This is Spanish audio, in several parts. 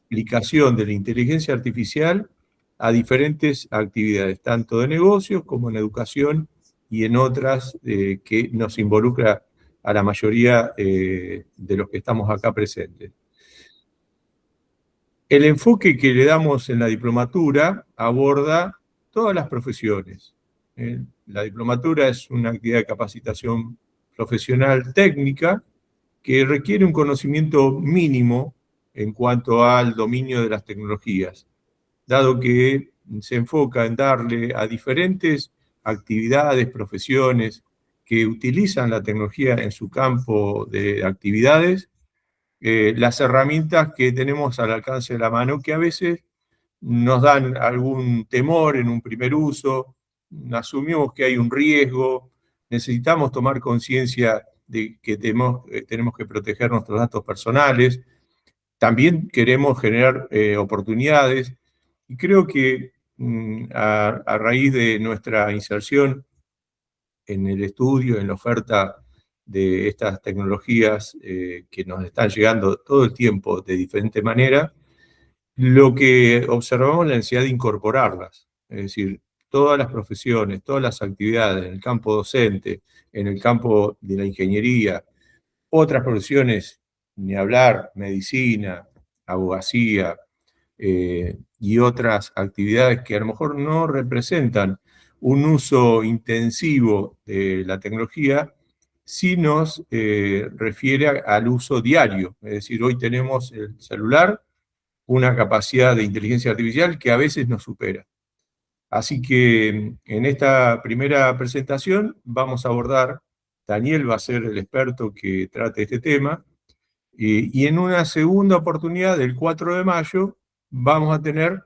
aplicación de la inteligencia artificial a diferentes actividades, tanto de negocios como en educación y en otras que nos involucra a la mayoría de los que estamos acá presentes. El enfoque que le damos en la diplomatura aborda todas las profesiones. La diplomatura es una actividad de capacitación profesional técnica que requiere un conocimiento mínimo en cuanto al dominio de las tecnologías, dado que se enfoca en darle a diferentes actividades, profesiones que utilizan la tecnología en su campo de actividades, las herramientas que tenemos al alcance de la mano, que a veces nos dan algún temor en un primer uso, asumimos que hay un riesgo, necesitamos tomar conciencia de que tenemos que proteger nuestros datos personales, también queremos generar oportunidades, y creo que a raíz de nuestra inserción en el estudio, en la oferta de estas tecnologías que nos están llegando todo el tiempo de diferente manera, lo que observamos es la necesidad de incorporarlas. Es decir, todas las profesiones, todas las actividades en el campo docente, en el campo de la ingeniería, otras profesiones, ni hablar, medicina, abogacía, y otras actividades que a lo mejor no representan un uso intensivo de la tecnología, sí nos refiere al uso diario. Es decir, hoy tenemos el celular, una capacidad de inteligencia artificial que a veces nos supera. Así que en esta primera presentación vamos a abordar, Daniel va a ser el experto que trate este tema, y en una segunda oportunidad, el 4 de mayo, vamos a tener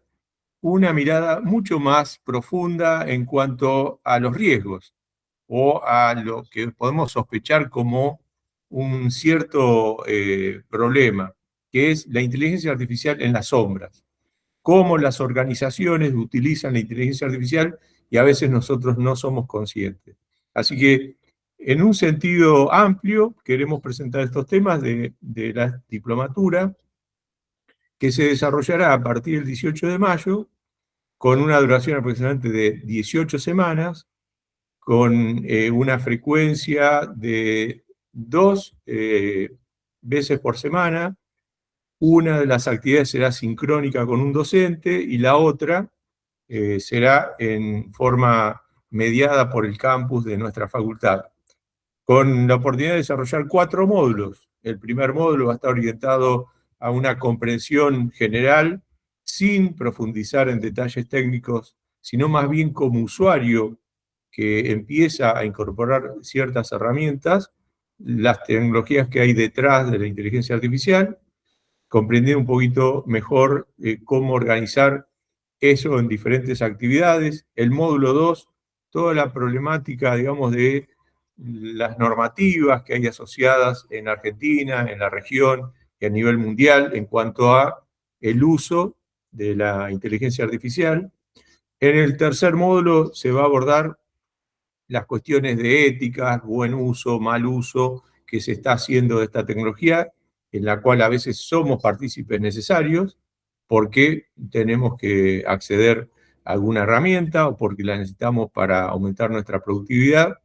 una mirada mucho más profunda en cuanto a los riesgos o a lo que podemos sospechar como un cierto problema, que es la inteligencia artificial en las sombras. Cómo las organizaciones utilizan la inteligencia artificial y a veces nosotros no somos conscientes. Así que, en un sentido amplio, queremos presentar estos temas de la diplomatura, que se desarrollará a partir del 18 de mayo, con una duración aproximadamente de 18 semanas, con una frecuencia de 2 veces por semana. Una de las actividades será sincrónica con un docente y la otra será en forma mediada por el campus de nuestra facultad, con la oportunidad de desarrollar 4 módulos. El primer módulo va a estar orientado a una comprensión general, sin profundizar en detalles técnicos, sino más bien como usuario que empieza a incorporar ciertas herramientas, las tecnologías que hay detrás de la inteligencia artificial, comprender un poquito mejor cómo organizar eso en diferentes actividades. El módulo 2, toda la problemática, digamos, de las normativas que hay asociadas en Argentina, en la región y a nivel mundial en cuanto a el uso de la inteligencia artificial. En el tercer módulo se va a abordar las cuestiones de ética, buen uso, mal uso que se está haciendo de esta tecnología, en la cual a veces somos partícipes necesarios porque tenemos que acceder a alguna herramienta o porque la necesitamos para aumentar nuestra productividad.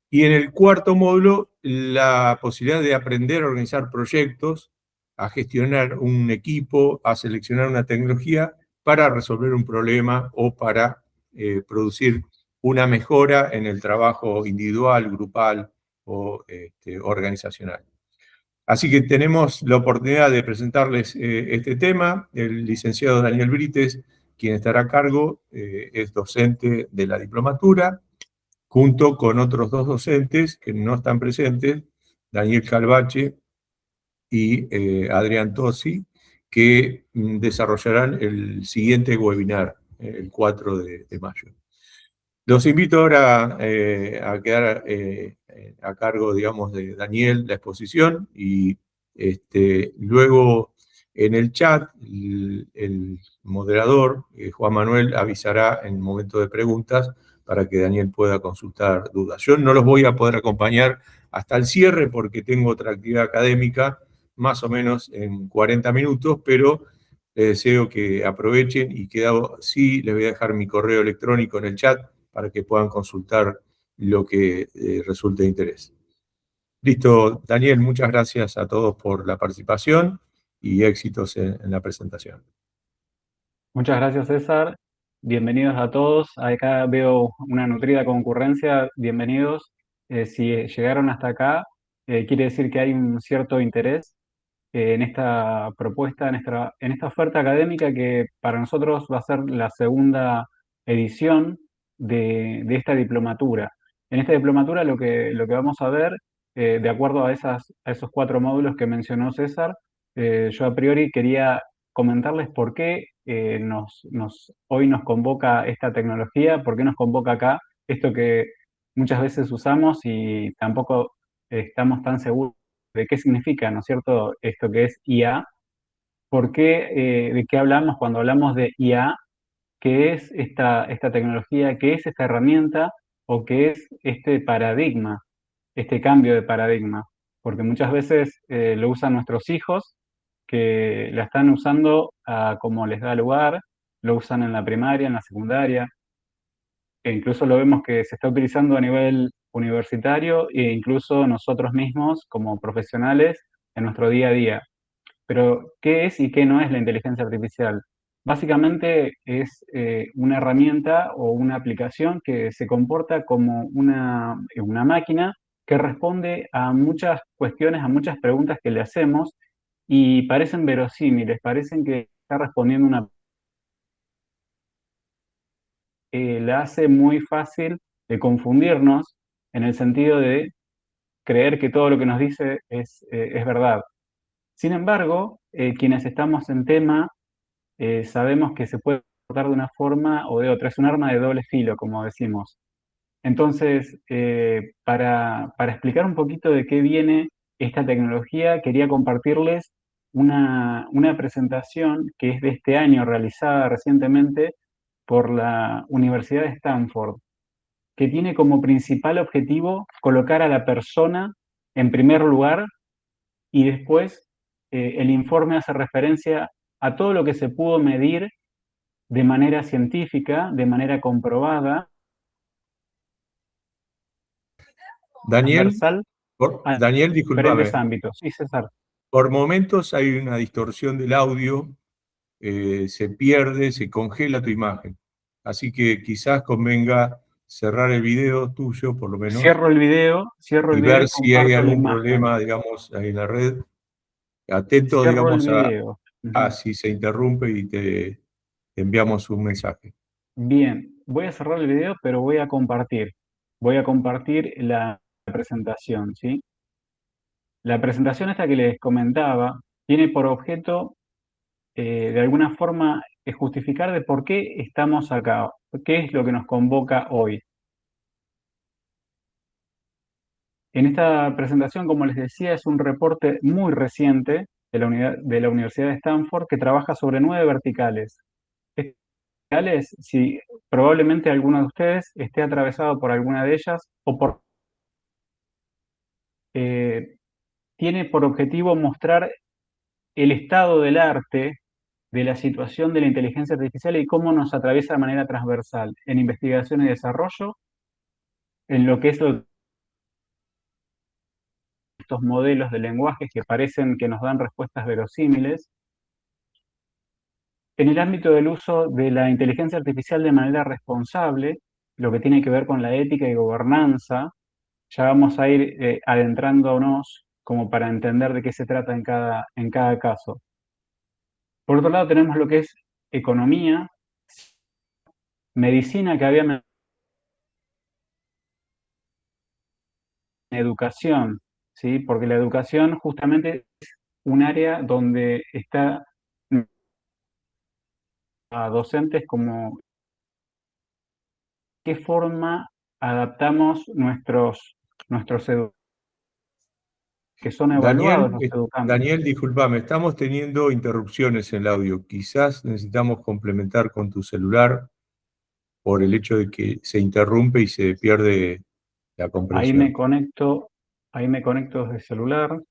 Y en el cuarto módulo, la posibilidad de aprender a organizar proyectos, a gestionar un equipo, a seleccionar una tecnología para resolver un problema o para producir una mejora en el trabajo individual, grupal o organizacional. Así que tenemos la oportunidad de presentarles este tema. El licenciado Daniel Brites, quien estará a cargo, es docente de la diplomatura, junto con otros 2 docentes que no están presentes, Daniel Calvache y Adrián Tosi, que desarrollarán el siguiente webinar, el 4 de mayo. Los invito ahora a quedar a cargo, digamos, de Daniel la exposición, y luego en el chat el moderador, Juan Manuel, avisará en el momento de preguntas para que Daniel pueda consultar dudas. Yo no los voy a poder acompañar hasta el cierre porque tengo otra actividad académica, más o menos en 40 minutos, pero les deseo que aprovechen y sí, les voy a dejar mi correo electrónico en el chat para que puedan consultar lo que resulte de interés. Listo, Daniel, muchas gracias a todos por la participación y éxitos en la presentación. Muchas gracias, César. Bienvenidos a todos. Acá veo una nutrida concurrencia. Bienvenidos. Si llegaron hasta acá, quiere decir que hay un cierto interés en esta propuesta, en esta oferta académica que para nosotros va a ser la segunda edición de esta diplomatura. En esta diplomatura lo que vamos a ver, de acuerdo a esos 4 módulos que mencionó César, yo a priori quería comentarles por qué hoy nos convoca esta tecnología, por qué nos convoca acá esto que muchas veces usamos y tampoco estamos tan seguros de qué significa, ¿no es cierto?, esto que es IA. ¿Por qué, de qué hablamos cuando hablamos de IA? ¿Qué es esta tecnología? ¿Qué es esta herramienta? ¿O qué es este paradigma, este cambio de paradigma? Porque muchas veces lo usan nuestros hijos, que la están usando como les da lugar, lo usan en la primaria, en la secundaria, e incluso lo vemos que se está utilizando a nivel universitario e incluso nosotros mismos como profesionales en nuestro día a día. Pero, ¿qué es y qué no es la inteligencia artificial? Básicamente es una herramienta o una aplicación que se comporta como una máquina que responde a muchas cuestiones, a muchas preguntas que le hacemos y parecen verosímiles, parecen que está respondiendo la hace muy fácil de confundirnos en el sentido de creer que todo lo que nos dice es verdad. Sin embargo, quienes estamos en tema sabemos que se puede tratar de una forma o de otra. Es un arma de doble filo, como decimos. Entonces, para explicar un poquito de qué viene esta tecnología, quería compartirles una presentación que es de este año, realizada recientemente por la Universidad de Stanford, que tiene como principal objetivo colocar a la persona en primer lugar y después el informe hace referencia a todo lo que se pudo medir de manera científica, de manera comprobada, Daniel, transversal a Daniel, diferentes discúlpame, ámbitos. Sí, César. por momentos hay una distorsión del audio, se pierde, se congela tu imagen. Así que quizás convenga cerrar el video tuyo, por lo menos, Cierro el y video ver y si hay comparto la algún imagen. problema, digamos, ahí en la red. Atento, Cierro el digamos, video. a Ujú. si se interrumpe y te enviamos un mensaje. Bien, voy a cerrar el video, pero voy a compartir. Voy a compartir la presentación, ¿sí? La presentación esta que les comentaba tiene por objeto, de alguna forma, justificar de por qué estamos acá, qué es lo que nos convoca hoy. En esta presentación, como les decía, es un reporte muy reciente de la Universidad de Stanford que trabaja sobre 9 verticales. Estas verticales, si probablemente alguno de ustedes esté atravesado por alguna de ellas eh, tiene por objetivo mostrar el estado del arte de la situación de la inteligencia artificial y cómo nos atraviesa de manera transversal en investigación y desarrollo, en lo que es estos modelos de lenguaje que parecen que nos dan respuestas verosímiles, en el ámbito del uso de la inteligencia artificial de manera responsable, lo que tiene que ver con la ética y gobernanza, ya vamos a ir adentrándonos como para entender de qué se trata en cada caso. Por otro lado tenemos lo que es economía, medicina que había educación, ¿sí? Porque la educación justamente es un área donde está a docentes como qué forma adaptamos nuestros educantes, que son evaluados Daniel, los educantes. Daniel, discúlpame, estamos teniendo interrupciones en el audio. Quizás necesitamos complementar con tu celular por el hecho de que se interrumpe y se pierde la Ahí comprensión. me conecto, ahí me conecto desde el celular.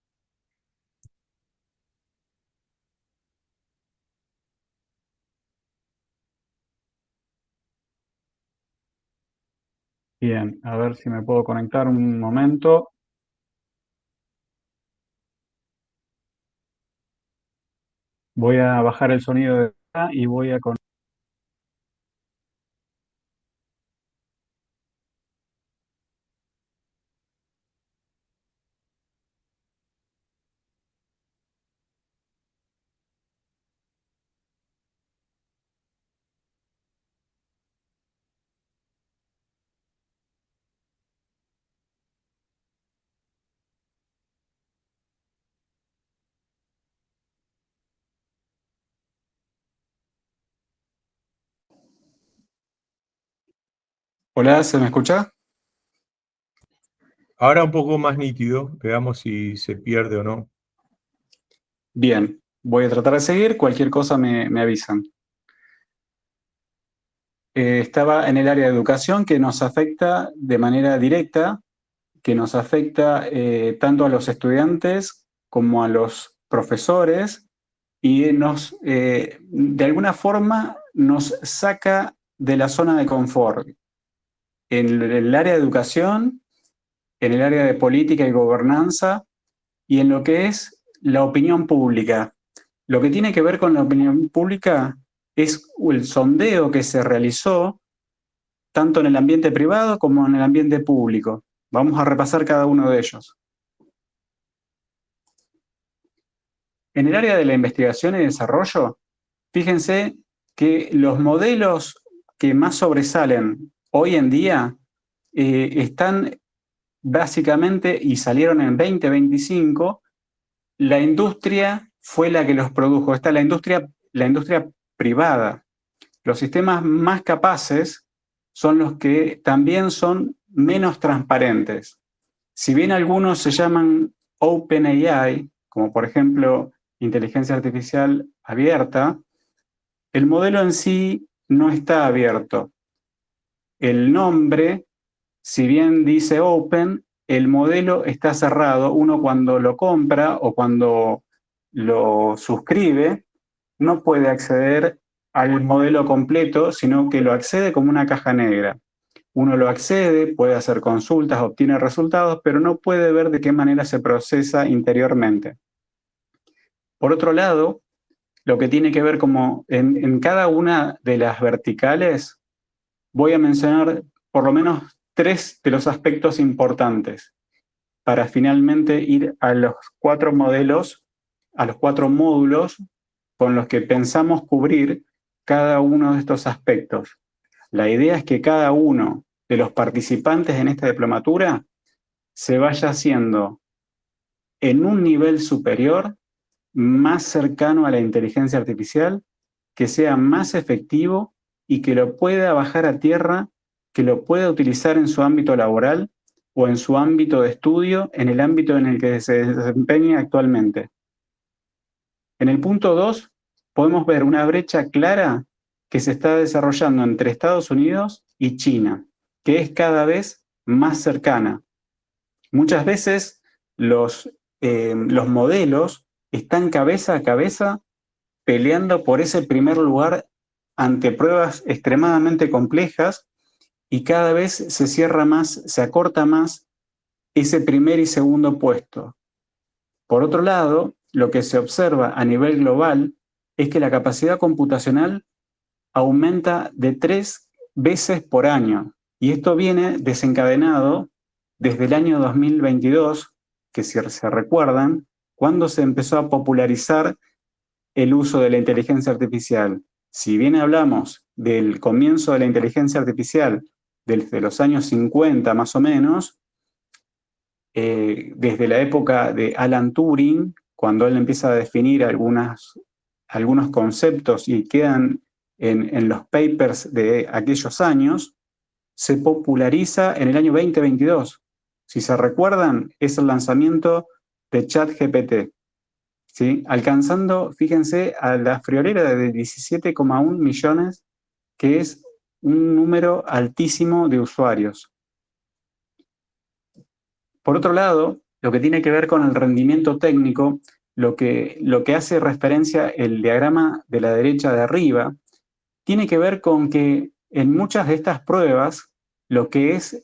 Bien, a ver si me puedo conectar un momento. Voy a bajar el sonido de acá y voy a conectar. Hola, ¿se me escucha? Ahora un poco más nítido, veamos si se pierde o no. Bien, voy a tratar de seguir, cualquier cosa me avisan. Estaba en el área de educación que nos afecta de manera directa, que nos afecta tanto a los estudiantes como a los profesores y de alguna forma nos saca de la zona de confort. En el área de educación, en el área de política y gobernanza y en lo que es la opinión pública. Lo que tiene que ver con la opinión pública es el sondeo que se realizó tanto en el ambiente privado como en el ambiente público. Vamos a repasar cada uno de ellos. En el área de la investigación y desarrollo, fíjense que los modelos que más sobresalen hoy en día están básicamente, y salieron en 2025, la industria fue la que los produjo. Está la industria privada. Los sistemas más capaces son los que también son menos transparentes. Si bien algunos se llaman OpenAI, como por ejemplo inteligencia artificial abierta, el modelo en sí no está abierto. El nombre, si bien dice Open, el modelo está cerrado. Uno cuando lo compra o cuando lo suscribe, no puede acceder al modelo completo, sino que lo accede como una caja negra. Uno lo accede, puede hacer consultas, obtiene resultados, pero no puede ver de qué manera se procesa interiormente. Por otro lado, lo que tiene que ver como en cada una de las verticales, voy a mencionar por lo menos 3 de los aspectos importantes para finalmente ir a los 4 modelos, a los 4 módulos con los que pensamos cubrir cada uno de estos aspectos. La idea es que cada uno de los participantes en esta diplomatura se vaya haciendo en un nivel superior, más cercano a la inteligencia artificial, que sea más efectivo y que lo pueda bajar a tierra, que lo pueda utilizar en su ámbito laboral o en su ámbito de estudio, en el ámbito en el que se desempeña actualmente. En el punto 2 podemos ver una brecha clara que se está desarrollando entre Estados Unidos y China, que es cada vez más cercana. Muchas veces los modelos están cabeza a cabeza peleando por ese primer lugar ante pruebas extremadamente complejas y cada vez se cierra más, se acorta más ese primer y segundo puesto. Por otro lado, lo que se observa a nivel global es que la capacidad computacional aumenta de 3 veces por año. Y esto viene desencadenado desde el año 2022, que si se recuerdan, cuando se empezó a popularizar el uso de la inteligencia artificial. Si bien hablamos del comienzo de la inteligencia artificial desde los años 50 más o menos, desde la época de Alan Turing, cuando él empieza a definir algunos conceptos y quedan en los papers de aquellos años, se populariza en el año 2022. Si se recuerdan, es el lanzamiento de ChatGPT, ¿sí? Alcanzando, fíjense, a la friolera de 17,1 millones, que es un número altísimo de usuarios. Por otro lado, lo que tiene que ver con el rendimiento técnico, lo que hace referencia el diagrama de la derecha de arriba, tiene que ver con que en muchas de estas pruebas lo que es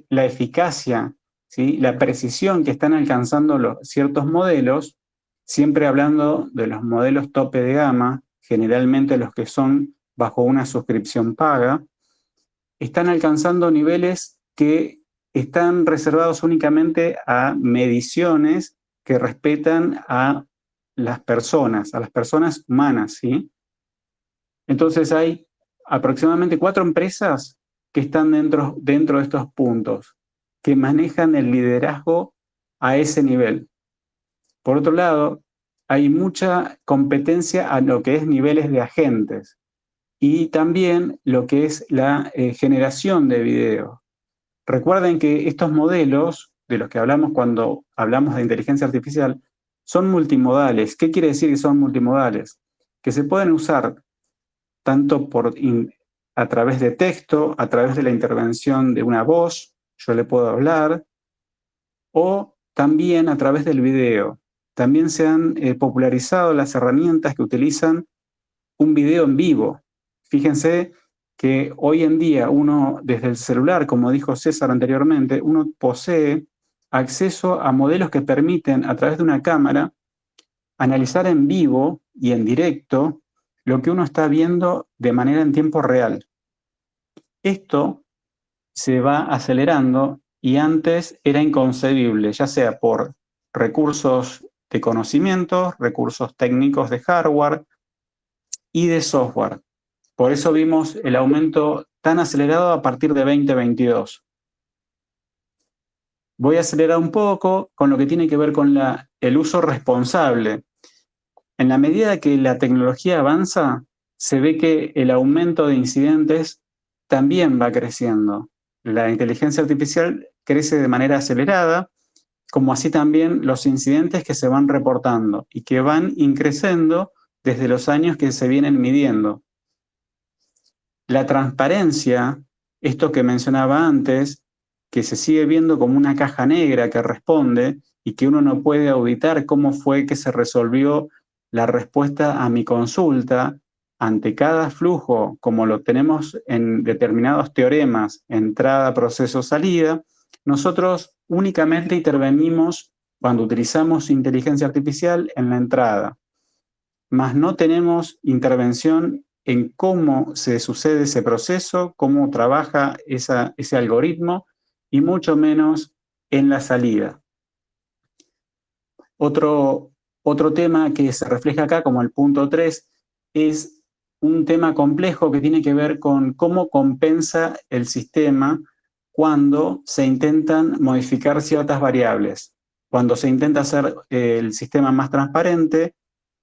la eficacia, ¿sí? La precisión que están alcanzando ciertos modelos, siempre hablando de los modelos tope de gama, generalmente los que son bajo una suscripción paga, están alcanzando niveles que están reservados únicamente a mediciones que respetan a las personas humanas, ¿sí? Entonces hay aproximadamente 4 empresas que están dentro de estos puntos, que manejan el liderazgo a ese nivel. Por otro lado, hay mucha competencia a lo que es niveles de agentes y también lo que es la generación de video. Recuerden que estos modelos de los que hablamos cuando hablamos de inteligencia artificial son multimodales. ¿Qué quiere decir que son multimodales? Que se pueden usar tanto a través de texto, a través de la intervención de una voz, yo le puedo hablar, o también a través del video. También se han popularizado las herramientas que utilizan un video en vivo. Fíjense que hoy en día uno, desde el celular, como dijo César anteriormente, uno posee acceso a modelos que permiten, a través de una cámara, analizar en vivo y en directo lo que uno está viendo de manera en tiempo real. Esto se va acelerando y antes era inconcebible, ya sea por recursos de conocimiento, recursos técnicos de hardware y de software. Por eso vimos el aumento tan acelerado a partir de 2022. Voy a acelerar un poco con lo que tiene que ver con el uso responsable. En la medida que la tecnología avanza, se ve que el aumento de incidentes también va creciendo. La inteligencia artificial crece de manera acelerada, como así también los incidentes que se van reportando y que van increciendo desde los años que se vienen midiendo. La transparencia, esto que mencionaba antes, que se sigue viendo como una caja negra que responde y que uno no puede auditar cómo fue que se resolvió la respuesta a mi consulta ante cada flujo, como lo tenemos en determinados teoremas, entrada, proceso, salida. Nosotros únicamente intervenimos cuando utilizamos inteligencia artificial en la entrada, mas no tenemos intervención en cómo se sucede ese proceso, cómo trabaja ese algoritmo y mucho menos en la salida. Otro tema que se refleja acá como el punto 3 es un tema complejo que tiene que ver con cómo compensa el sistema cuando se intentan modificar ciertas variables. Cuando se intenta hacer el sistema más transparente,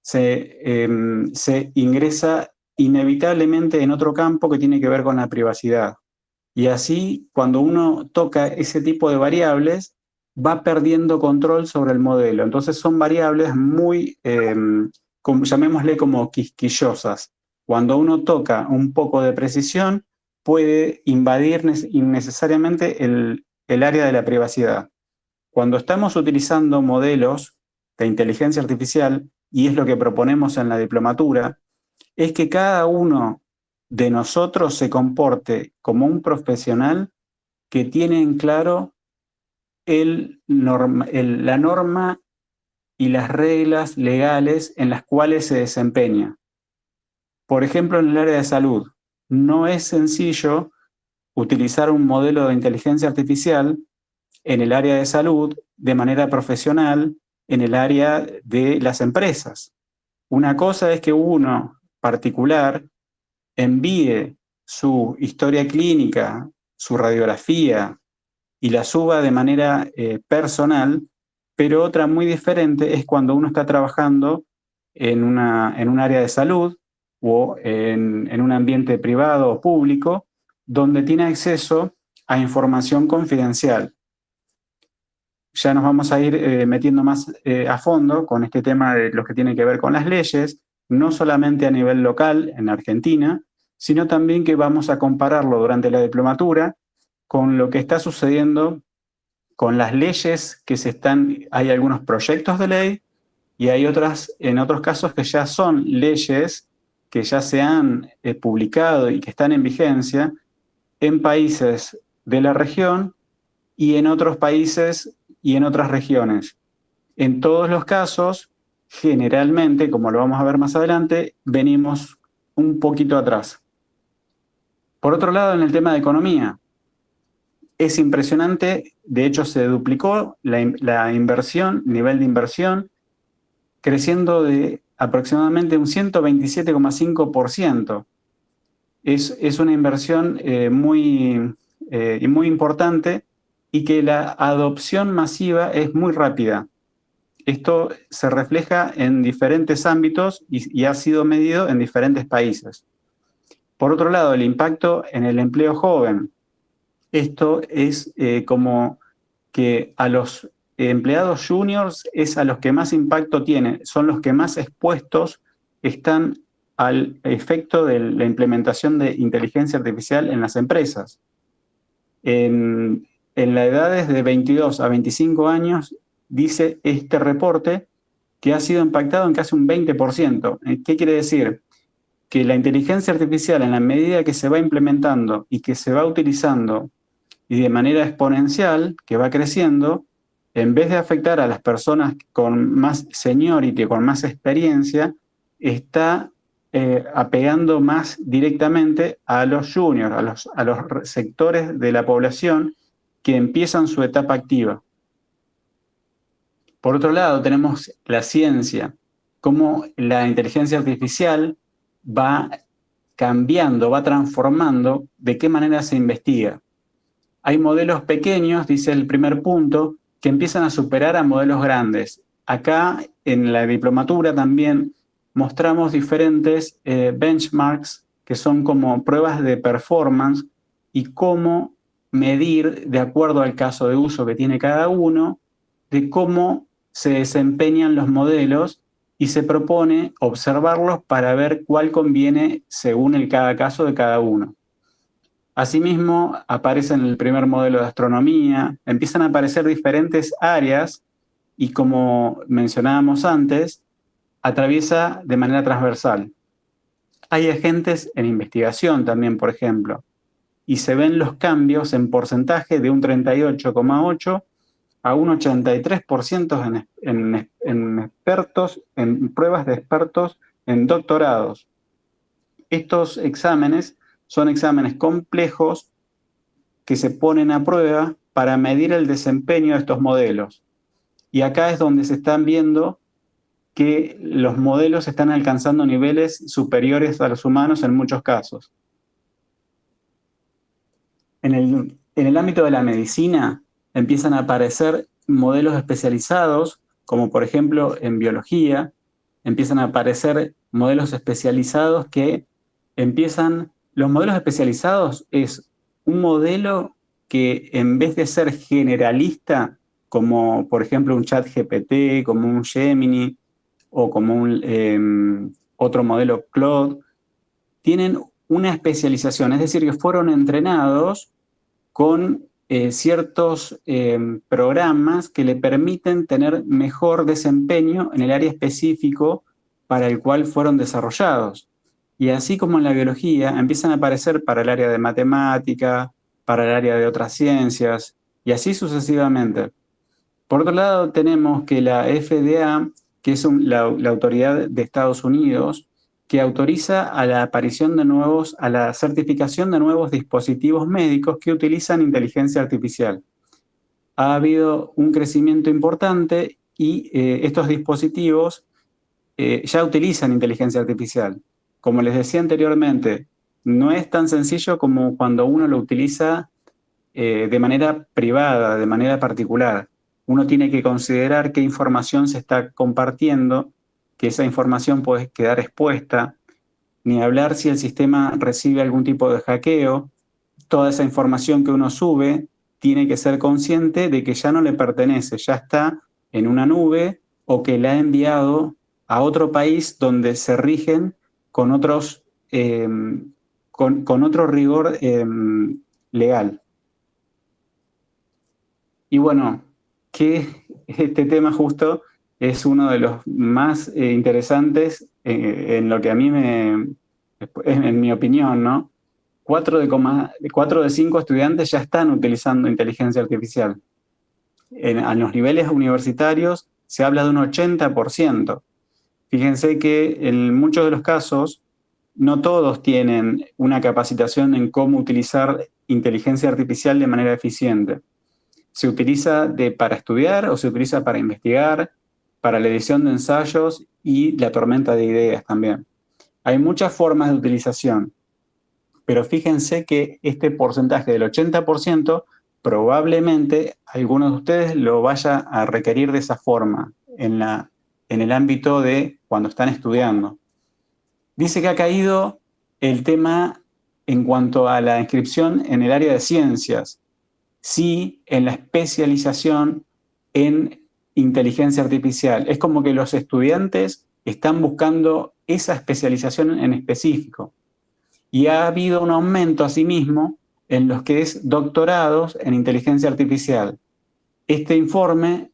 se ingresa inevitablemente en otro campo que tiene que ver con la privacidad. Y así, cuando uno toca ese tipo de variables, va perdiendo control sobre el modelo. Entonces son variables muy, llamémosle como quisquillosas. Cuando uno toca un poco de precisión, puede invadir innecesariamente el área de la privacidad. Cuando estamos utilizando modelos de inteligencia artificial, y es lo que proponemos en la diplomatura, es que cada uno de nosotros se comporte como un profesional que tiene en claro la norma y las reglas legales en las cuales se desempeña. Por ejemplo, en el área de salud, no es sencillo utilizar un modelo de inteligencia artificial en el área de salud de manera profesional en el área de las empresas. Una cosa es que uno particular envíe su historia clínica, su radiografía y la suba de manera personal, pero otra muy diferente es cuando uno está trabajando en un área de salud o en un ambiente privado o público donde tiene acceso a información confidencial. Ya nos vamos a ir metiendo más a fondo con este tema de lo que tiene que ver con las leyes, no solamente a nivel local en Argentina, sino también que vamos a compararlo durante la diplomatura con lo que está sucediendo con las leyes hay algunos proyectos de ley y hay en otros casos que ya son leyes que ya se han publicado y que están en vigencia en países de la región y en otros países y en otras regiones. En todos los casos, generalmente, como lo vamos a ver más adelante, venimos un poquito atrás. Por otro lado, en el tema de economía, es impresionante, de hecho se duplicó la inversión, nivel de inversión, creciendo de aproximadamente un 127,5%. Es una inversión muy importante y que la adopción masiva es muy rápida. Esto se refleja en diferentes ámbitos y ha sido medido en diferentes países. Por otro lado, el impacto en el empleo joven. Esto es como que a los empleados juniors es a los que más impacto tiene, son los que más expuestos están al efecto de la implementación de inteligencia artificial en las empresas. En las edades de 22 a 25 años, dice este reporte que ha sido impactado en casi un 20%. ¿Qué quiere decir? Que la inteligencia artificial, en la medida que se va implementando y que se va utilizando y de manera exponencial, que va creciendo, en vez de afectar a las personas con más seniority, con más experiencia, está apegando más directamente a los juniors, a los sectores de la población que empiezan su etapa activa. Por otro lado, tenemos la ciencia, cómo la inteligencia artificial va cambiando, va transformando de qué manera se investiga. Hay modelos pequeños, dice el primer punto, que empiezan a superar a modelos grandes. Acá en la diplomatura también mostramos diferentes benchmarks que son como pruebas de performance y cómo medir, de acuerdo al caso de uso que tiene cada uno, de cómo se desempeñan los modelos y se propone observarlos para ver cuál conviene según el cada caso de cada uno. Asimismo, aparece en el primer modelo de astronomía, empiezan a aparecer diferentes áreas y, como mencionábamos antes, atraviesa de manera transversal. Hay agentes en investigación también, por ejemplo, y se ven los cambios en porcentaje de un 38,8% a un 83% en expertos, en pruebas de expertos en doctorados. Estos exámenes son exámenes complejos que se ponen a prueba para medir el desempeño de estos modelos. Y acá es donde se están viendo que los modelos están alcanzando niveles superiores a los humanos en muchos casos. En el ámbito de la medicina empiezan a aparecer modelos especializados, como por ejemplo en biología, empiezan a aparecer modelos especializados que empiezan... Los modelos especializados es un modelo que en vez de ser generalista, como por ejemplo un ChatGPT, como un Gemini o como otro modelo Claude, tienen una especialización, es decir, que fueron entrenados con ciertos programas que le permiten tener mejor desempeño en el área específico para el cual fueron desarrollados. Y así como en la biología, empiezan a aparecer para el área de matemática, para el área de otras ciencias, y así sucesivamente. Por otro lado, tenemos que la FDA, que es la autoridad de Estados Unidos, que autoriza a la aparición de a la certificación de nuevos dispositivos médicos que utilizan inteligencia artificial. Ha habido un crecimiento importante y estos dispositivos ya utilizan inteligencia artificial. Como les decía anteriormente, no es tan sencillo como cuando uno lo utiliza de manera privada, de manera particular. Uno tiene que considerar qué información se está compartiendo, que esa información puede quedar expuesta, ni hablar si el sistema recibe algún tipo de hackeo. Toda esa información que uno sube tiene que ser consciente de que ya no le pertenece, ya está en una nube o que la ha enviado a otro país donde se rigen con otros, con otro rigor legal. Y bueno, que este tema justo es uno de los más interesantes en lo que a mí en mi opinión, ¿no? 4 de 5 estudiantes ya están utilizando inteligencia artificial. A los niveles universitarios se habla de un 80%. Fíjense que en muchos de los casos no todos tienen una capacitación en cómo utilizar inteligencia artificial de manera eficiente. Se utiliza para estudiar o se utiliza para investigar, para la edición de ensayos y la tormenta de ideas también. Hay muchas formas de utilización, pero fíjense que este porcentaje del 80% probablemente algunos de ustedes lo vaya a requerir de esa forma en el ámbito de cuando están estudiando. Dice que ha caído el tema en cuanto a la inscripción en el área de ciencias, sí en la especialización en inteligencia artificial. Es como que los estudiantes están buscando esa especialización en específico. Y ha habido un aumento asimismo en los que es doctorados en inteligencia artificial. Este informe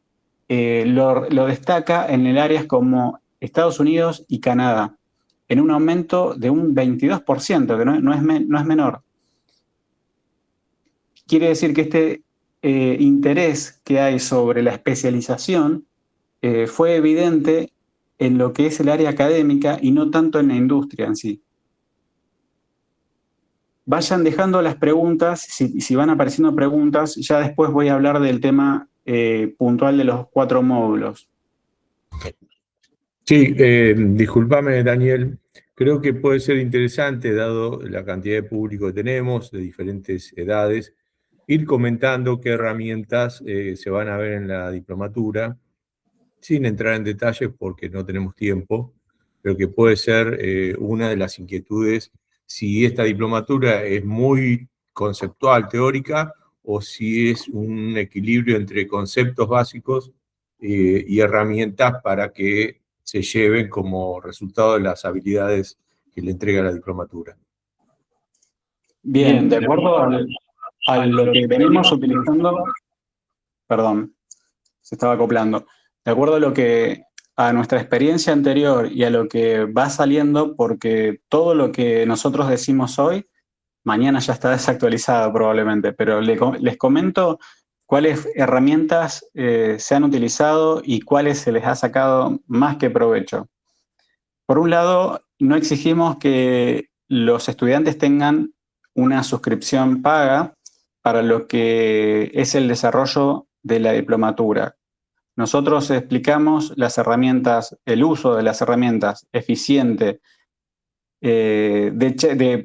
lo destaca en el áreas como Estados Unidos y Canadá, en un aumento de un 22%, que no es menor. Quiere decir que este interés que hay sobre la especialización fue evidente en lo que es el área académica y no tanto en la industria en sí. Vayan dejando las preguntas, si van apareciendo preguntas, ya después voy a hablar del tema puntual de los 4 módulos. Sí, discúlpame, Daniel. Creo que puede ser interesante, dado la cantidad de público que tenemos, de diferentes edades, ir comentando qué herramientas se van a ver en la diplomatura, sin entrar en detalles porque no tenemos tiempo, pero que puede ser una de las inquietudes si esta diplomatura es muy conceptual, teórica, o si es un equilibrio entre conceptos básicos y herramientas para que se lleven como resultado de las habilidades que le entrega la diplomatura. Bien, de acuerdo a lo que venimos utilizando, perdón, se estaba acoplando, de acuerdo a nuestra experiencia anterior y a lo que va saliendo, porque todo lo que nosotros decimos hoy, mañana ya está desactualizado probablemente, pero les comento cuáles herramientas se han utilizado y cuáles se les ha sacado más que provecho. Por un lado, no exigimos que los estudiantes tengan una suscripción paga para lo que es el desarrollo de la diplomatura. Nosotros explicamos las herramientas, el uso de las herramientas eficiente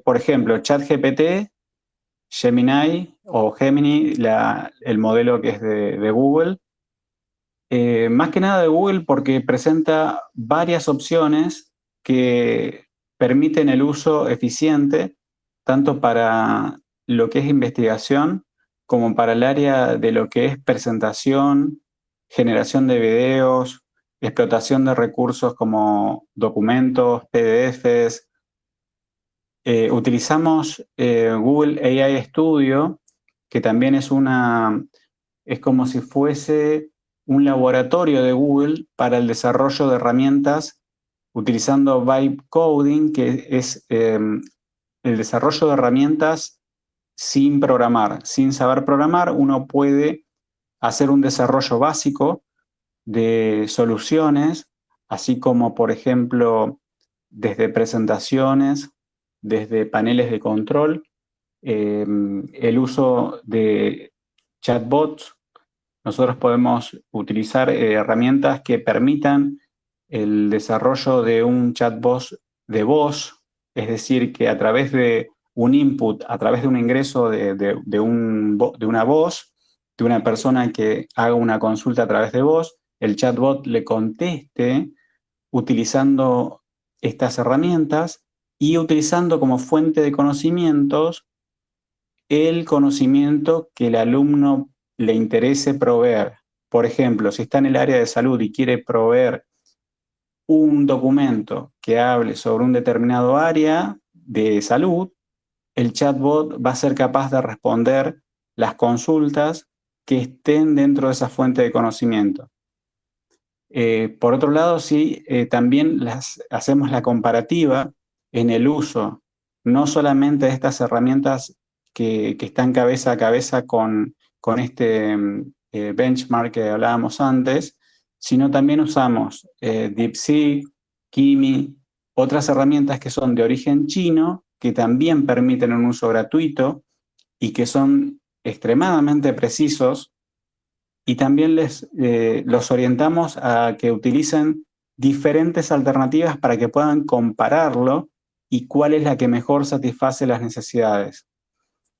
por ejemplo, ChatGPT, Gemini o Gemini, el modelo que es de Google. Más que nada de Google porque presenta varias opciones que permiten el uso eficiente tanto para lo que es investigación como para el área de lo que es presentación, generación de videos, explotación de recursos como documentos, PDFs. Utilizamos Google AI Studio, que también es como si fuese un laboratorio de Google para el desarrollo de herramientas utilizando Vibe Coding, que es el desarrollo de herramientas sin programar. Sin saber programar, uno puede hacer un desarrollo básico de soluciones, así como, por ejemplo, desde presentaciones, desde paneles de control, el uso de chatbots. Nosotros podemos utilizar herramientas que permitan el desarrollo de un chatbot de voz, es decir, que a través de un input, a través de un ingreso de una voz, de una persona que haga una consulta a través de voz, el chatbot le conteste utilizando estas herramientas y utilizando como fuente de conocimientos el conocimiento que el alumno le interese proveer. Por ejemplo, si está en el área de salud y quiere proveer un documento que hable sobre un determinado área de salud, el chatbot va a ser capaz de responder las consultas que estén dentro de esa fuente de conocimiento. Por otro lado, sí, también hacemos la comparativa en el uso no solamente estas herramientas que están cabeza a cabeza con este benchmark que hablábamos antes, sino también usamos DeepSeek, Kimi, otras herramientas que son de origen chino, que también permiten un uso gratuito y que son extremadamente precisos, y también los orientamos a que utilicen diferentes alternativas para que puedan compararlo y cuál es la que mejor satisface las necesidades.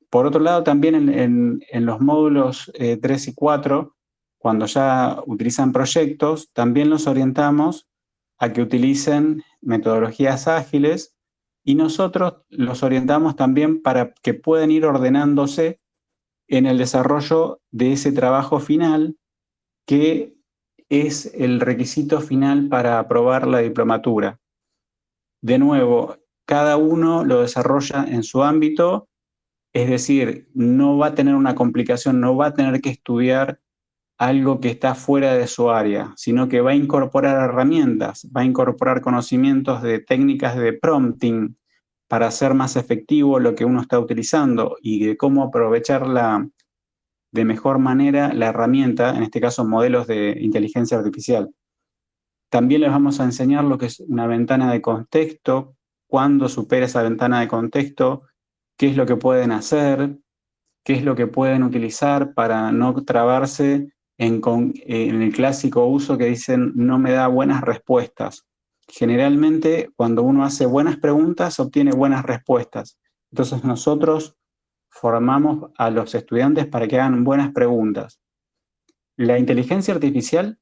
Por otro lado, también en los módulos 3 y 4, cuando ya utilizan proyectos, también los orientamos a que utilicen metodologías ágiles, y nosotros los orientamos también para que puedan ir ordenándose en el desarrollo de ese trabajo final, que es el requisito final para aprobar la diplomatura. De nuevo, cada uno lo desarrolla en su ámbito, es decir, no va a tener una complicación, no va a tener que estudiar algo que está fuera de su área, sino que va a incorporar herramientas, va a incorporar conocimientos de técnicas de prompting para hacer más efectivo lo que uno está utilizando y de cómo aprovechar de mejor manera la herramienta, en este caso modelos de inteligencia artificial. También les vamos a enseñar lo que es una ventana de contexto, cuándo supera esa ventana de contexto, qué es lo que pueden hacer, qué es lo que pueden utilizar para no trabarse en el clásico uso que dicen no me da buenas respuestas. Generalmente, cuando uno hace buenas preguntas, obtiene buenas respuestas. Entonces nosotros formamos a los estudiantes para que hagan buenas preguntas. La inteligencia artificial,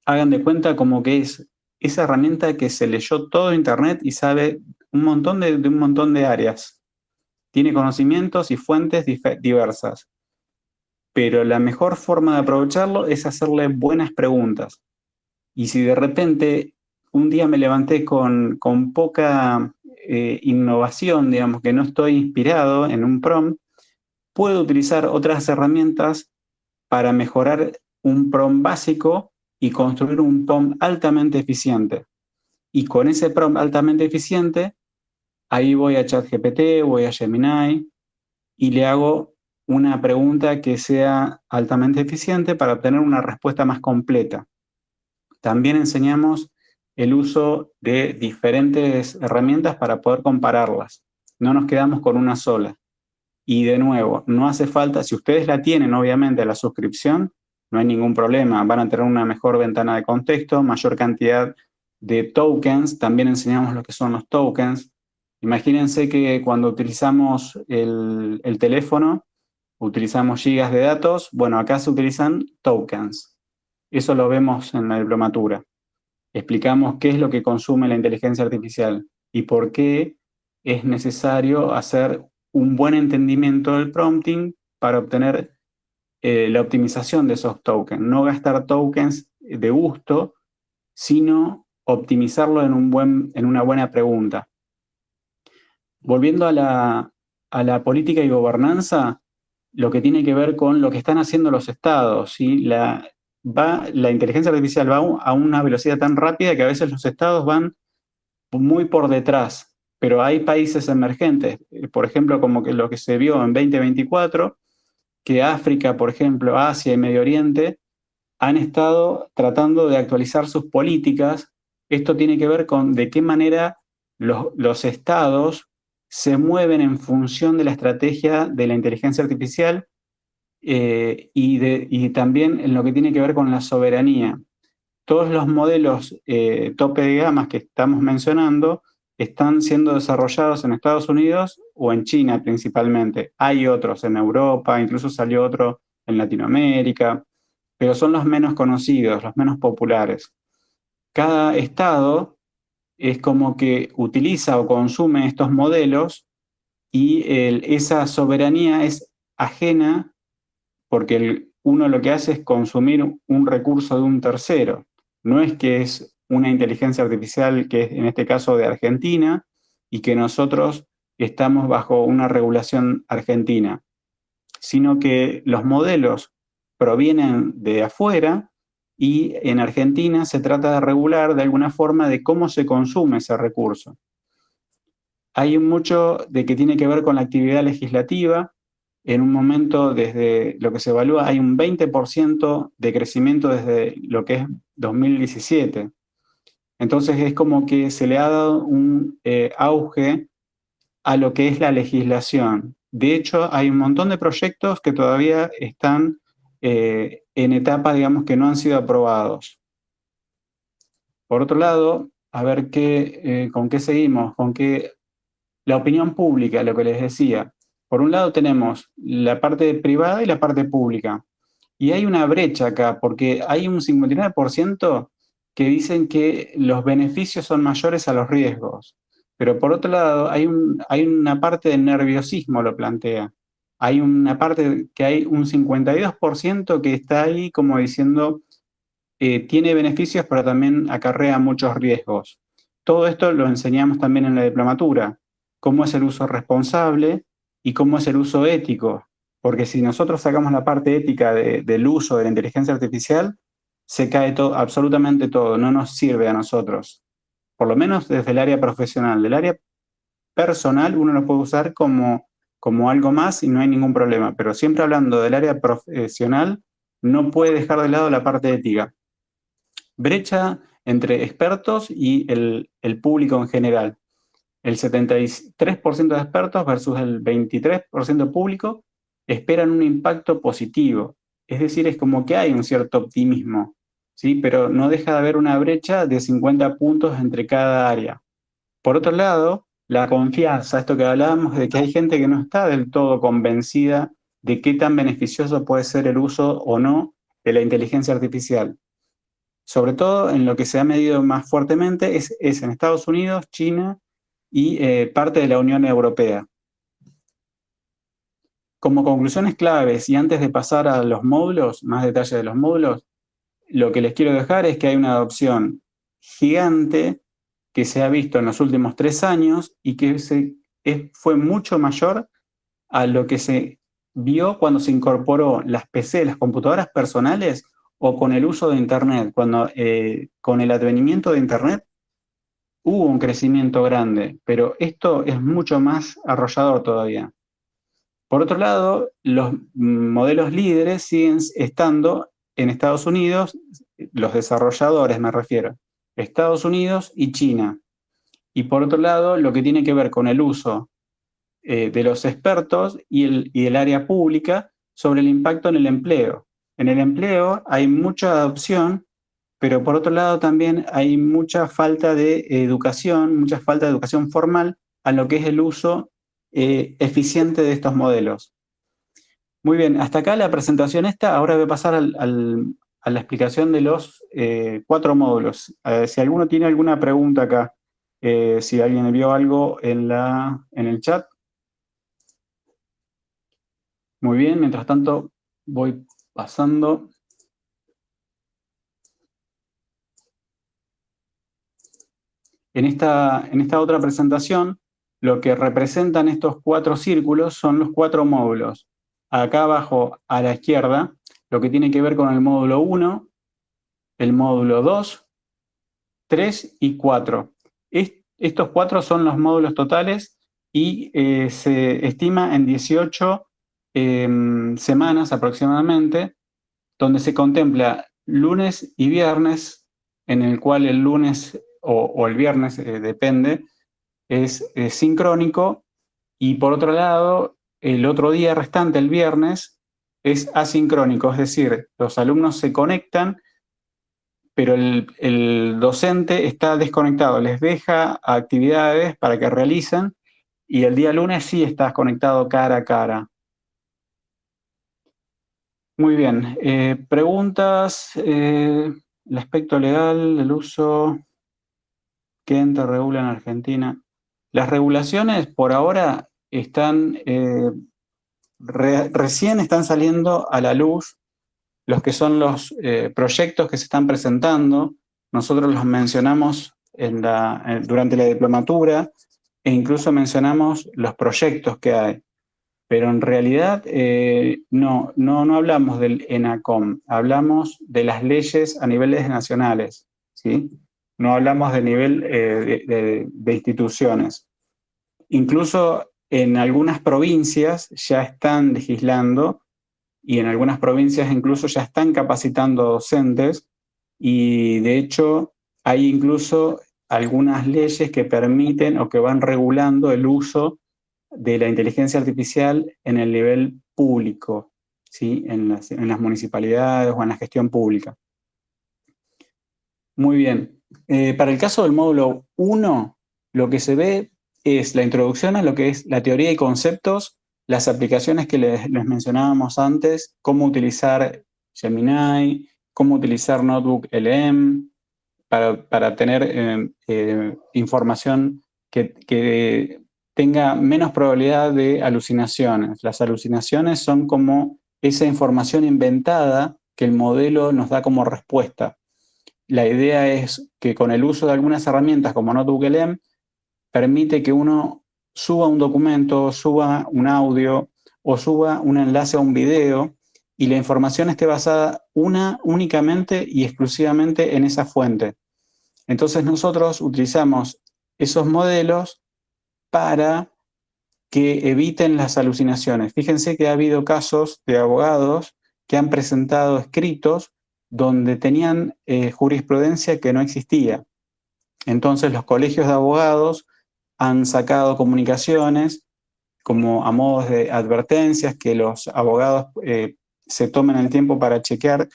hagan de cuenta como que es esa herramienta que se leyó todo Internet y sabe un montón de áreas. Tiene conocimientos y fuentes diversas. Pero la mejor forma de aprovecharlo es hacerle buenas preguntas. Y si de repente un día me levanté con poca innovación, digamos que no estoy inspirado en un prompt, puedo utilizar otras herramientas para mejorar un prompt básico y construir un prompt altamente eficiente. Y con ese prompt altamente eficiente, ahí voy a ChatGPT, voy a Gemini y le hago una pregunta que sea altamente eficiente para obtener una respuesta más completa. También enseñamos el uso de diferentes herramientas para poder compararlas. No nos quedamos con una sola. Y de nuevo, no hace falta, si ustedes la tienen, obviamente, la suscripción, no hay ningún problema. Van a tener una mejor ventana de contexto, mayor cantidad de tokens. También enseñamos lo que son los tokens. Imagínense que cuando utilizamos el teléfono, utilizamos gigas de datos. Bueno, acá se utilizan tokens. Eso lo vemos en la diplomatura. Explicamos qué es lo que consume la inteligencia artificial y por qué es necesario hacer un buen entendimiento del prompting para obtener la optimización de esos tokens. No gastar tokens de gusto, sino optimizarlo en una buena pregunta. Volviendo a la política y gobernanza, lo que tiene que ver con lo que están haciendo los estados, ¿sí? La inteligencia artificial va a una velocidad tan rápida que a veces los estados van muy por detrás, pero hay países emergentes, por ejemplo, como que lo que se vio en 2024, que África, por ejemplo, Asia y Medio Oriente, han estado tratando de actualizar sus políticas. Esto tiene que ver con de qué manera los estados se mueven en función de la estrategia de la inteligencia artificial y también en lo que tiene que ver con la soberanía. Todos los modelos tope de gama que estamos mencionando están siendo desarrollados en Estados Unidos o en China principalmente. Hay otros en Europa, incluso salió otro en Latinoamérica, pero son los menos conocidos, los menos populares. Cada estado es como que utiliza o consume estos modelos y esa soberanía es ajena porque uno lo que hace es consumir un recurso de un tercero. No es que es una inteligencia artificial que es en este caso de Argentina y que nosotros estamos bajo una regulación argentina, sino que los modelos provienen de afuera y en Argentina se trata de regular de alguna forma de cómo se consume ese recurso. hay mucho de que tiene que ver con la actividad legislativa. En un momento, desde lo que se evalúa, hay un 20% de crecimiento desde lo que es 2017. Entonces es como que se le ha dado un auge a lo que es la legislación. De hecho, hay un montón de proyectos que todavía están en etapa, digamos, que no han sido aprobados. Por otro lado, a ver con qué seguimos, con qué la opinión pública, lo que les decía. Por un lado tenemos la parte privada y la parte pública. Y hay una brecha acá, porque hay un 59% que dicen que los beneficios son mayores a los riesgos. Pero por otro lado, hay una parte de nerviosismo, lo plantea. Hay una parte que hay un 52% que está ahí como diciendo, tiene beneficios, pero también acarrea muchos riesgos. Todo esto lo enseñamos también en la diplomatura, cómo es el uso responsable y cómo es el uso ético. Porque si nosotros sacamos la parte ética del uso de la inteligencia artificial, se cae todo, absolutamente todo, no nos sirve a nosotros. Por lo menos desde el área profesional. Del área personal uno lo puede usar como algo más y no hay ningún problema. Pero siempre hablando del área profesional, no puede dejar de lado la parte ética. Brecha entre expertos y el público en general. El 73% de expertos versus el 23% público esperan un impacto positivo. Es decir, es como que hay un cierto optimismo, ¿sí? Pero no deja de haber una brecha de 50 puntos entre cada área. Por otro lado, la confianza, esto que hablábamos de que hay gente que no está del todo convencida de qué tan beneficioso puede ser el uso o no de la inteligencia artificial. Sobre todo en lo que se ha medido más fuertemente es en Estados Unidos, China y parte de la Unión Europea. Como conclusiones claves, y antes de pasar a los módulos, más detalles de los módulos, lo que les quiero dejar es que hay una adopción gigante que se ha visto en los últimos 3 años y que fue mucho mayor a lo que se vio cuando se incorporó las PC, las computadoras personales, o con el uso de Internet. Cuando con el advenimiento de Internet hubo un crecimiento grande, pero esto es mucho más arrollador todavía. Por otro lado, los modelos líderes siguen estando en Estados Unidos, los desarrolladores me refiero, Estados Unidos y China. Y por otro lado, lo que tiene que ver con el uso de los expertos y el área pública sobre el impacto en el empleo. En el empleo hay mucha adopción, pero por otro lado también hay mucha falta de educación, mucha falta de educación formal a lo que es el uso eficiente de estos modelos. Muy bien, hasta acá la presentación esta. Ahora voy a pasar a la explicación de los 4 módulos. Si alguno tiene alguna pregunta acá, si alguien vio algo en el chat. Muy bien, mientras tanto voy pasando. En esta otra presentación, lo que representan estos 4 círculos son los 4 módulos. Acá abajo a la izquierda, lo que tiene que ver con el módulo 1, el módulo 2, 3 y 4. Estos 4 son los módulos totales y se estima en 18 semanas aproximadamente, donde se contempla lunes y viernes, en el cual el lunes o el viernes, depende, es sincrónico, y por otro lado, el otro día restante, el viernes, es asincrónico, es decir, los alumnos se conectan, pero el docente está desconectado, les deja actividades para que realicen, y el día lunes sí estás conectado cara a cara. Muy bien, preguntas, el aspecto legal del uso, ¿qué ente regula en Argentina? Las regulaciones por ahora están, recién están saliendo a la luz los que son los proyectos que se están presentando. Nosotros los mencionamos durante la diplomatura e incluso mencionamos los proyectos que hay. Pero en realidad no hablamos del ENACOM, hablamos de las leyes a niveles nacionales, ¿sí? No hablamos de nivel de instituciones. incluso en algunas provincias ya están legislando y en algunas provincias incluso ya están capacitando docentes y de hecho hay incluso algunas leyes que permiten o que van regulando el uso de la inteligencia artificial en el nivel público, ¿sí? En las municipalidades o en la gestión pública. Muy bien. Para el caso del módulo 1, lo que se ve es la introducción a lo que es la teoría y conceptos, las aplicaciones que les mencionábamos antes, cómo utilizar Gemini, cómo utilizar Notebook LM para tener información que tenga menos probabilidad de alucinaciones. Las alucinaciones son como esa información inventada que el modelo nos da como respuesta. La idea es que con el uso de algunas herramientas como Notebook LM permite que uno suba un documento, suba un audio o suba un enlace a un video y la información esté basada únicamente y exclusivamente en esa fuente. Entonces nosotros utilizamos esos modelos para que eviten las alucinaciones. Fíjense que ha habido casos de abogados que han presentado escritos donde tenían jurisprudencia que no existía. Entonces los colegios de abogados han sacado comunicaciones como a modo de advertencias que los abogados se tomen el tiempo para chequear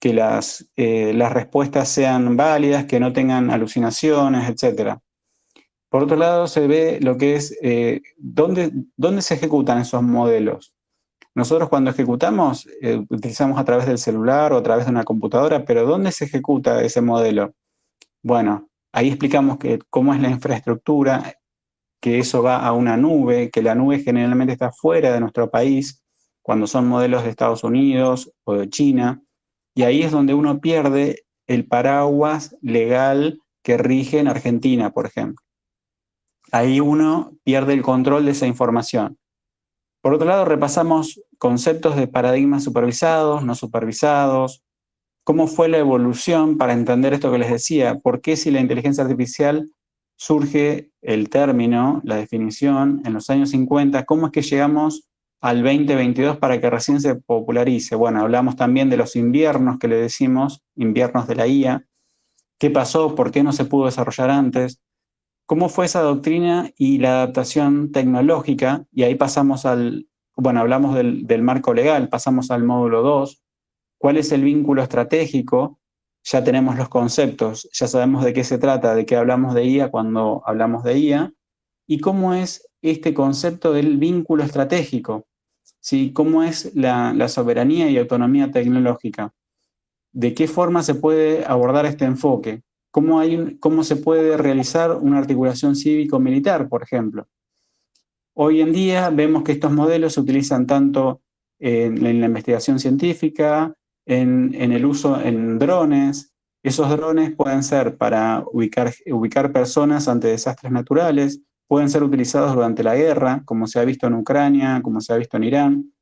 que las respuestas sean válidas, que no tengan alucinaciones, etc. Por otro lado, se ve lo que es dónde se ejecutan esos modelos. Nosotros cuando ejecutamos, utilizamos a través del celular o a través de una computadora, pero ¿dónde se ejecuta ese modelo? Bueno, ahí explicamos cómo es la infraestructura, que eso va a una nube, que la nube generalmente está fuera de nuestro país, cuando son modelos de Estados Unidos o de China, y ahí es donde uno pierde el paraguas legal que rige en Argentina, por ejemplo. Ahí uno pierde el control de esa información. Por otro lado, repasamos conceptos de paradigmas supervisados, no supervisados, cómo fue la evolución para entender esto que les decía, por qué si la inteligencia artificial surge el término, la definición, en los años 50, cómo es que llegamos al 2022 para que recién se popularice. Bueno, hablamos también de los inviernos que le decimos, inviernos de la IA, qué pasó, por qué no se pudo desarrollar antes, cómo fue esa doctrina y la adaptación tecnológica, y ahí pasamos hablamos del marco legal, pasamos al módulo 2, cuál es el vínculo estratégico, ya tenemos los conceptos, ya sabemos de qué se trata, de qué hablamos de IA cuando hablamos de IA, y cómo es este concepto del vínculo estratégico, ¿sí? Cómo es la soberanía y autonomía tecnológica, de qué forma se puede abordar este enfoque, cómo se puede realizar una articulación cívico-militar, por ejemplo. Hoy en día vemos que estos modelos se utilizan tanto en la investigación científica, en el uso en drones. Esos drones pueden ser para ubicar personas ante desastres naturales, pueden ser utilizados durante la guerra, como se ha visto en Ucrania, como se ha visto en Irán.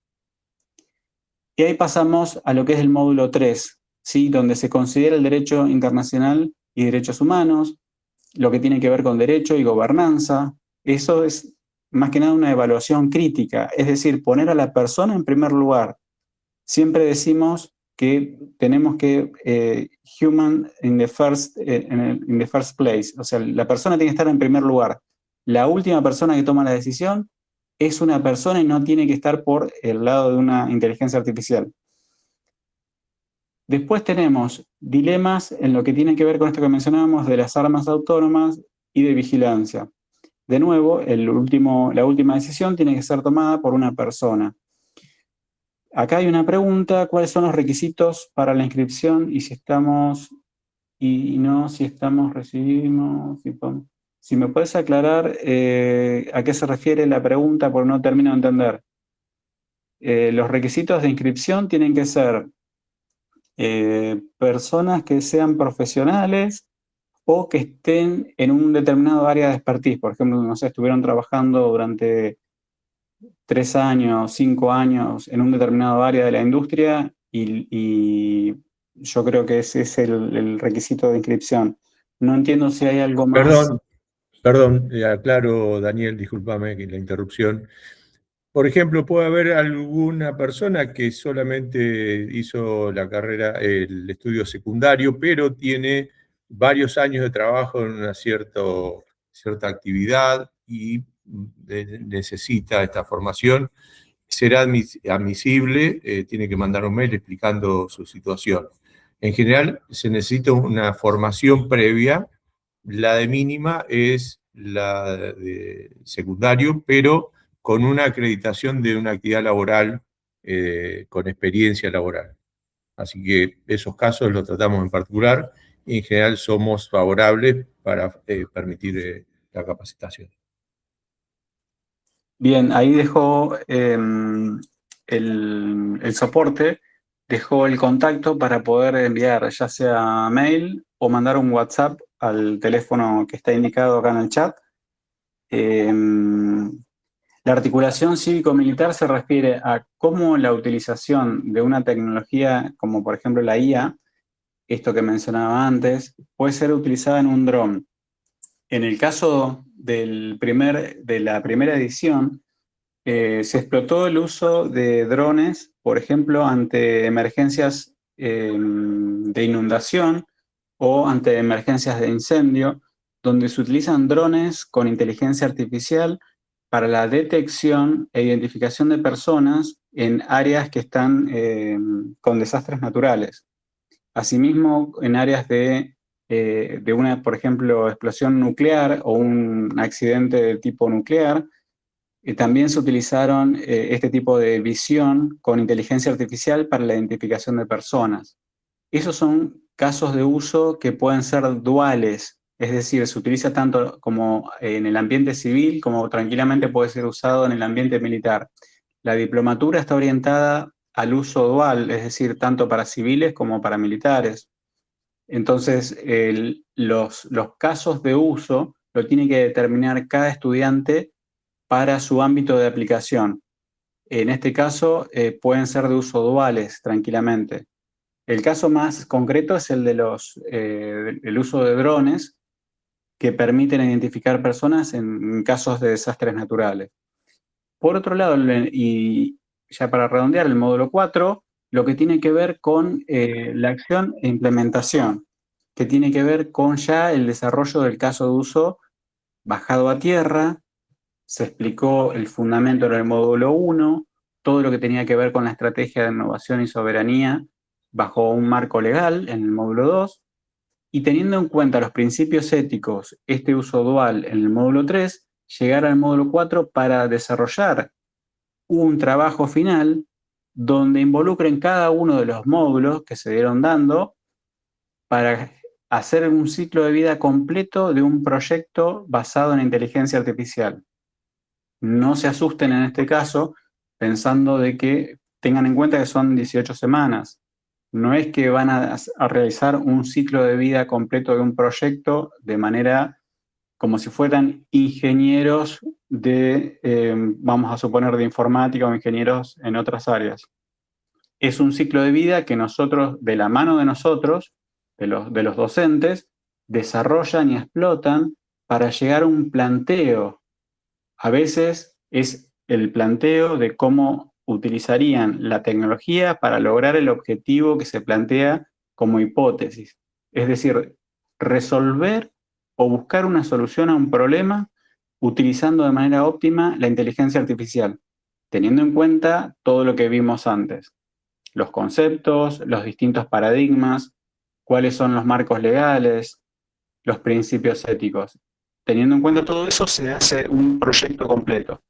Y ahí pasamos a lo que es el módulo 3, ¿sí? Donde se considera el derecho internacional y derechos humanos, lo que tiene que ver con derecho y gobernanza. Eso es más que nada una evaluación crítica, es decir, poner a la persona en primer lugar. Siempre decimos que tenemos que human in the first place, o sea, la persona tiene que estar en primer lugar. La última persona que toma la decisión es una persona y no tiene que estar por el lado de una inteligencia artificial. Después tenemos dilemas en lo que tiene que ver con esto que mencionábamos de las armas autónomas y de vigilancia. De nuevo, la última decisión tiene que ser tomada por una persona. Acá hay una pregunta, ¿cuáles son los requisitos para la inscripción? Y si estamos, recibimos, si me puedes aclarar a qué se refiere la pregunta, porque no termino de entender. Los requisitos de inscripción tienen que ser personas que sean profesionales o que estén en un determinado área de expertise. Por ejemplo, no sé, estuvieron trabajando durante 3 años, 5 años en un determinado área de la industria y yo creo que ese es el requisito de inscripción. No entiendo si hay algo más. Perdón, Perdón, aclaro, Daniel, discúlpame que la interrupción. Por ejemplo, puede haber alguna persona que solamente hizo la carrera, el estudio secundario, pero tiene varios años de trabajo en una cierta actividad y necesita esta formación. Será admisible, tiene que mandar un mail explicando su situación. En general, se necesita una formación previa. La de mínima es la de secundario, pero con una acreditación de una actividad laboral, con experiencia laboral. Así que esos casos los tratamos en particular y en general somos favorables para permitir la capacitación. Bien, ahí dejó el soporte, dejó el contacto para poder enviar ya sea mail o mandar un WhatsApp al teléfono que está indicado acá en el chat. La articulación cívico-militar se refiere a cómo la utilización de una tecnología como por ejemplo la IA, esto que mencionaba antes, puede ser utilizada en un dron. En el caso de la primera edición, se explotó el uso de drones, por ejemplo, ante emergencias de inundación o ante emergencias de incendio, donde se utilizan drones con inteligencia artificial para la detección e identificación de personas en áreas que están con desastres naturales. Asimismo, en áreas de una, por ejemplo, explosión nuclear o un accidente de tipo nuclear, también se utilizaron este tipo de visión con inteligencia artificial para la identificación de personas. Esos son casos de uso que pueden ser duales, es decir, se utiliza tanto como en el ambiente civil como tranquilamente puede ser usado en el ambiente militar. La diplomatura está orientada al uso dual, es decir, tanto para civiles como para militares. Entonces, los casos de uso lo tiene que determinar cada estudiante para su ámbito de aplicación. En este caso, pueden ser de uso duales tranquilamente. El caso más concreto es el de el uso de drones que permiten identificar personas en casos de desastres naturales. Por otro lado, y ya para redondear, el módulo 4, lo que tiene que ver con la acción e implementación, que tiene que ver con ya el desarrollo del caso de uso bajado a tierra. Se explicó el fundamento en el módulo 1, todo lo que tenía que ver con la estrategia de innovación y soberanía bajo un marco legal en el módulo 2, y teniendo en cuenta los principios éticos, este uso dual en el módulo 3, llegar al módulo 4 para desarrollar un trabajo final donde involucren cada uno de los módulos que se dieron dando para hacer un ciclo de vida completo de un proyecto basado en inteligencia artificial. No se asusten en este caso pensando de que tengan en cuenta que son 18 semanas. No es que van a realizar un ciclo de vida completo de un proyecto de manera como si fueran ingenieros vamos a suponer, de informática o ingenieros en otras áreas. Es un ciclo de vida que nosotros, de la mano de nosotros, de los docentes, desarrollan y explotan para llegar a un planteo. A veces es el planteo de cómo utilizarían la tecnología para lograr el objetivo que se plantea como hipótesis. Es decir, resolver o buscar una solución a un problema utilizando de manera óptima la inteligencia artificial, teniendo en cuenta todo lo que vimos antes, los conceptos, los distintos paradigmas, cuáles son los marcos legales, los principios éticos. Teniendo en cuenta todo eso, se hace un proyecto completo.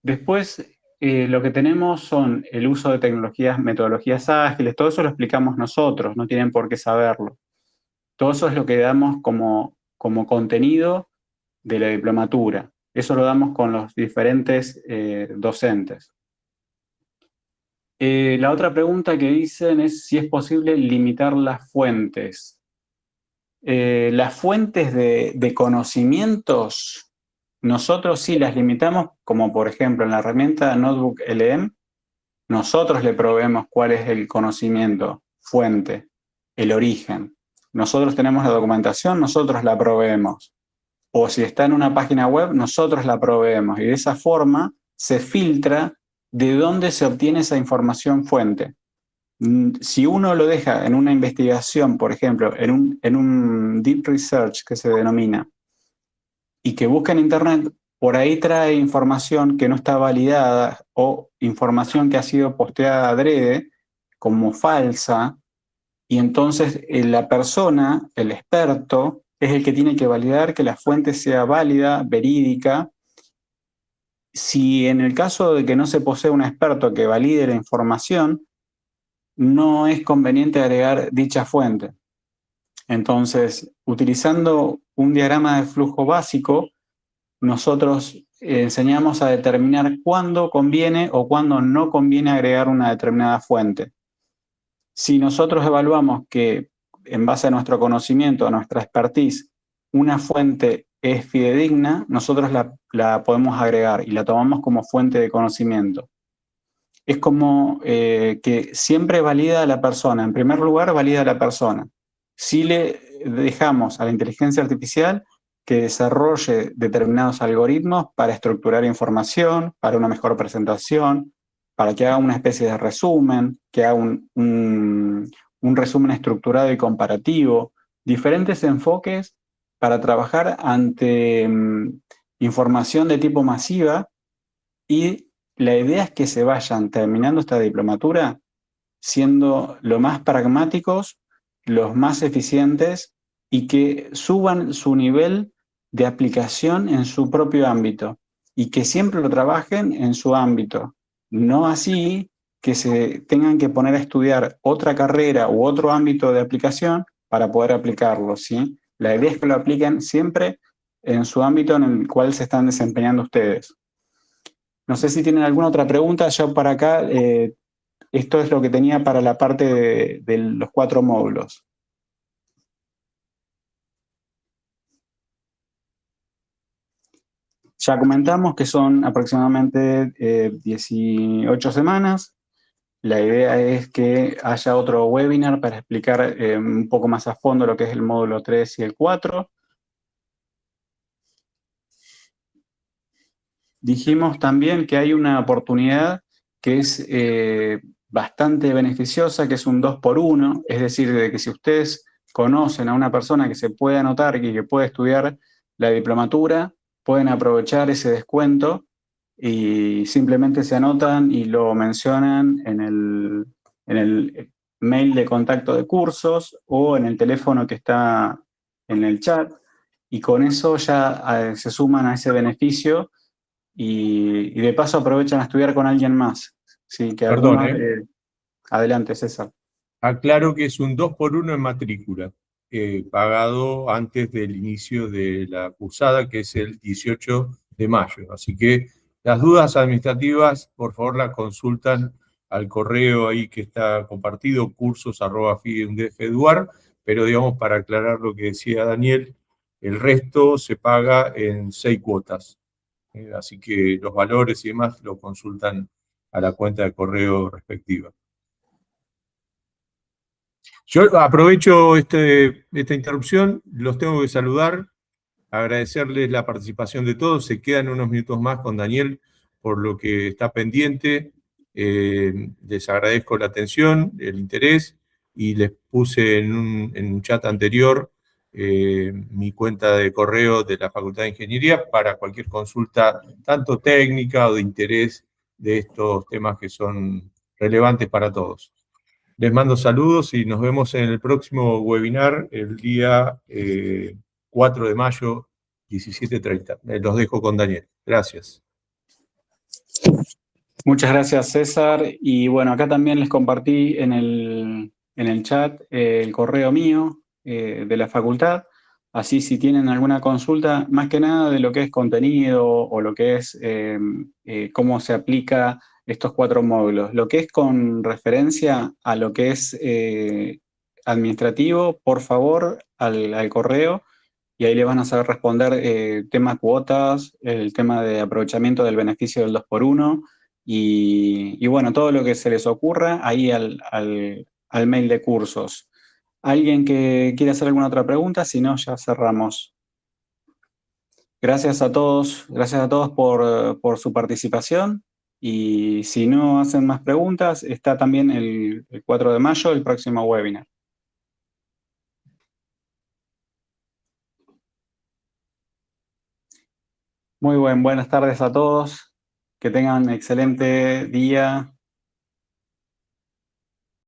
Después, lo que tenemos son el uso de tecnologías, metodologías ágiles, todo eso lo explicamos nosotros, no tienen por qué saberlo. Todo eso es lo que damos como contenido de la diplomatura. Eso lo damos con los diferentes docentes. La otra pregunta que dicen es si es posible limitar las fuentes. Las fuentes de conocimientos, nosotros sí las limitamos, como por ejemplo en la herramienta Notebook LM, nosotros le proveemos cuál es el conocimiento, fuente, el origen. nosotros tenemos la documentación, nosotros la proveemos. O si está en una página web, nosotros la proveemos. Y de esa forma se filtra de dónde se obtiene esa información fuente. Si uno lo deja en una investigación, por ejemplo, en un deep research que se denomina, y que busca en Internet, por ahí trae información que no está validada o información que ha sido posteada adrede como falsa, y entonces la persona, el experto, es el que tiene que validar que la fuente sea válida, verídica. Si en el caso de que no se posee un experto que valide la información, no es conveniente agregar dicha fuente. Entonces, utilizando un diagrama de flujo básico, nosotros enseñamos a determinar cuándo conviene o cuándo no conviene agregar una determinada fuente. Si nosotros evaluamos que, en base a nuestro conocimiento, a nuestra expertise, una fuente es fidedigna, nosotros la podemos agregar y la tomamos como fuente de conocimiento. Es como que siempre valida a la persona. En primer lugar, valida a la persona. Si le dejamos a la inteligencia artificial que desarrolle determinados algoritmos para estructurar información, para una mejor presentación, para que haga una especie de resumen, que haga un resumen estructurado y comparativo, diferentes enfoques para trabajar ante información de tipo masiva, y la idea es que se vayan terminando esta diplomatura siendo lo más pragmáticos, los más eficientes y que suban su nivel de aplicación en su propio ámbito y que siempre lo trabajen en su ámbito. No así que se tengan que poner a estudiar otra carrera u otro ámbito de aplicación para poder aplicarlo, ¿sí? La idea es que lo apliquen siempre en su ámbito en el cual se están desempeñando ustedes. No sé si tienen alguna otra pregunta. Yo para acá, esto es lo que tenía para la parte de los 4 módulos. Ya comentamos que son aproximadamente 18 semanas. La idea es que haya otro webinar para explicar un poco más a fondo lo que es el módulo 3 y el 4. Dijimos también que hay una oportunidad que es bastante beneficiosa, que es un 2x1, es decir, de que si ustedes conocen a una persona que se puede anotar y que puede estudiar la diplomatura, pueden aprovechar ese descuento y simplemente se anotan y lo mencionan en el mail de contacto de cursos o en el teléfono que está en el chat, y con eso ya se suman a ese beneficio. Y de paso aprovechan a estudiar con alguien más. Sí, que Perdón, adelante, César. Aclaro que es un 2x1 en matrícula, pagado antes del inicio de la cursada, que es el 18 de mayo. Así que las dudas administrativas, por favor, las consultan al correo ahí que está compartido, cursos@fidundef.edu.ar, pero digamos, para aclarar lo que decía Daniel, el resto se paga en 6 cuotas. Así que los valores y demás lo consultan a la cuenta de correo respectiva. Yo aprovecho esta interrupción, los tengo que saludar, agradecerles la participación de todos. Se quedan unos minutos más con Daniel por lo que está pendiente. Les agradezco la atención, el interés, y les puse en un chat anterior mi cuenta de correo de la Facultad de Ingeniería para cualquier consulta, tanto técnica o de interés de estos temas que son relevantes para todos. Les mando saludos y nos vemos en el próximo webinar el día 4 de mayo, 17:30. Los dejo con Daniel. Gracias. Muchas gracias, César. Y bueno, acá también les compartí en el chat el correo mío de la facultad. Así, si tienen alguna consulta, más que nada de lo que es contenido o lo que es cómo se aplica estos 4 módulos, lo que es con referencia a lo que es administrativo, por favor, al correo, y ahí le van a saber responder tema cuotas, el tema de aprovechamiento del beneficio del 2x1, y bueno, todo lo que se les ocurra ahí al mail de cursos. ¿Alguien que quiera hacer alguna otra pregunta? Si no, ya cerramos. Gracias a todos por su participación. Y si no hacen más preguntas, está también el 4 de mayo, el próximo webinar. Muy buenas tardes a todos. Que tengan excelente día.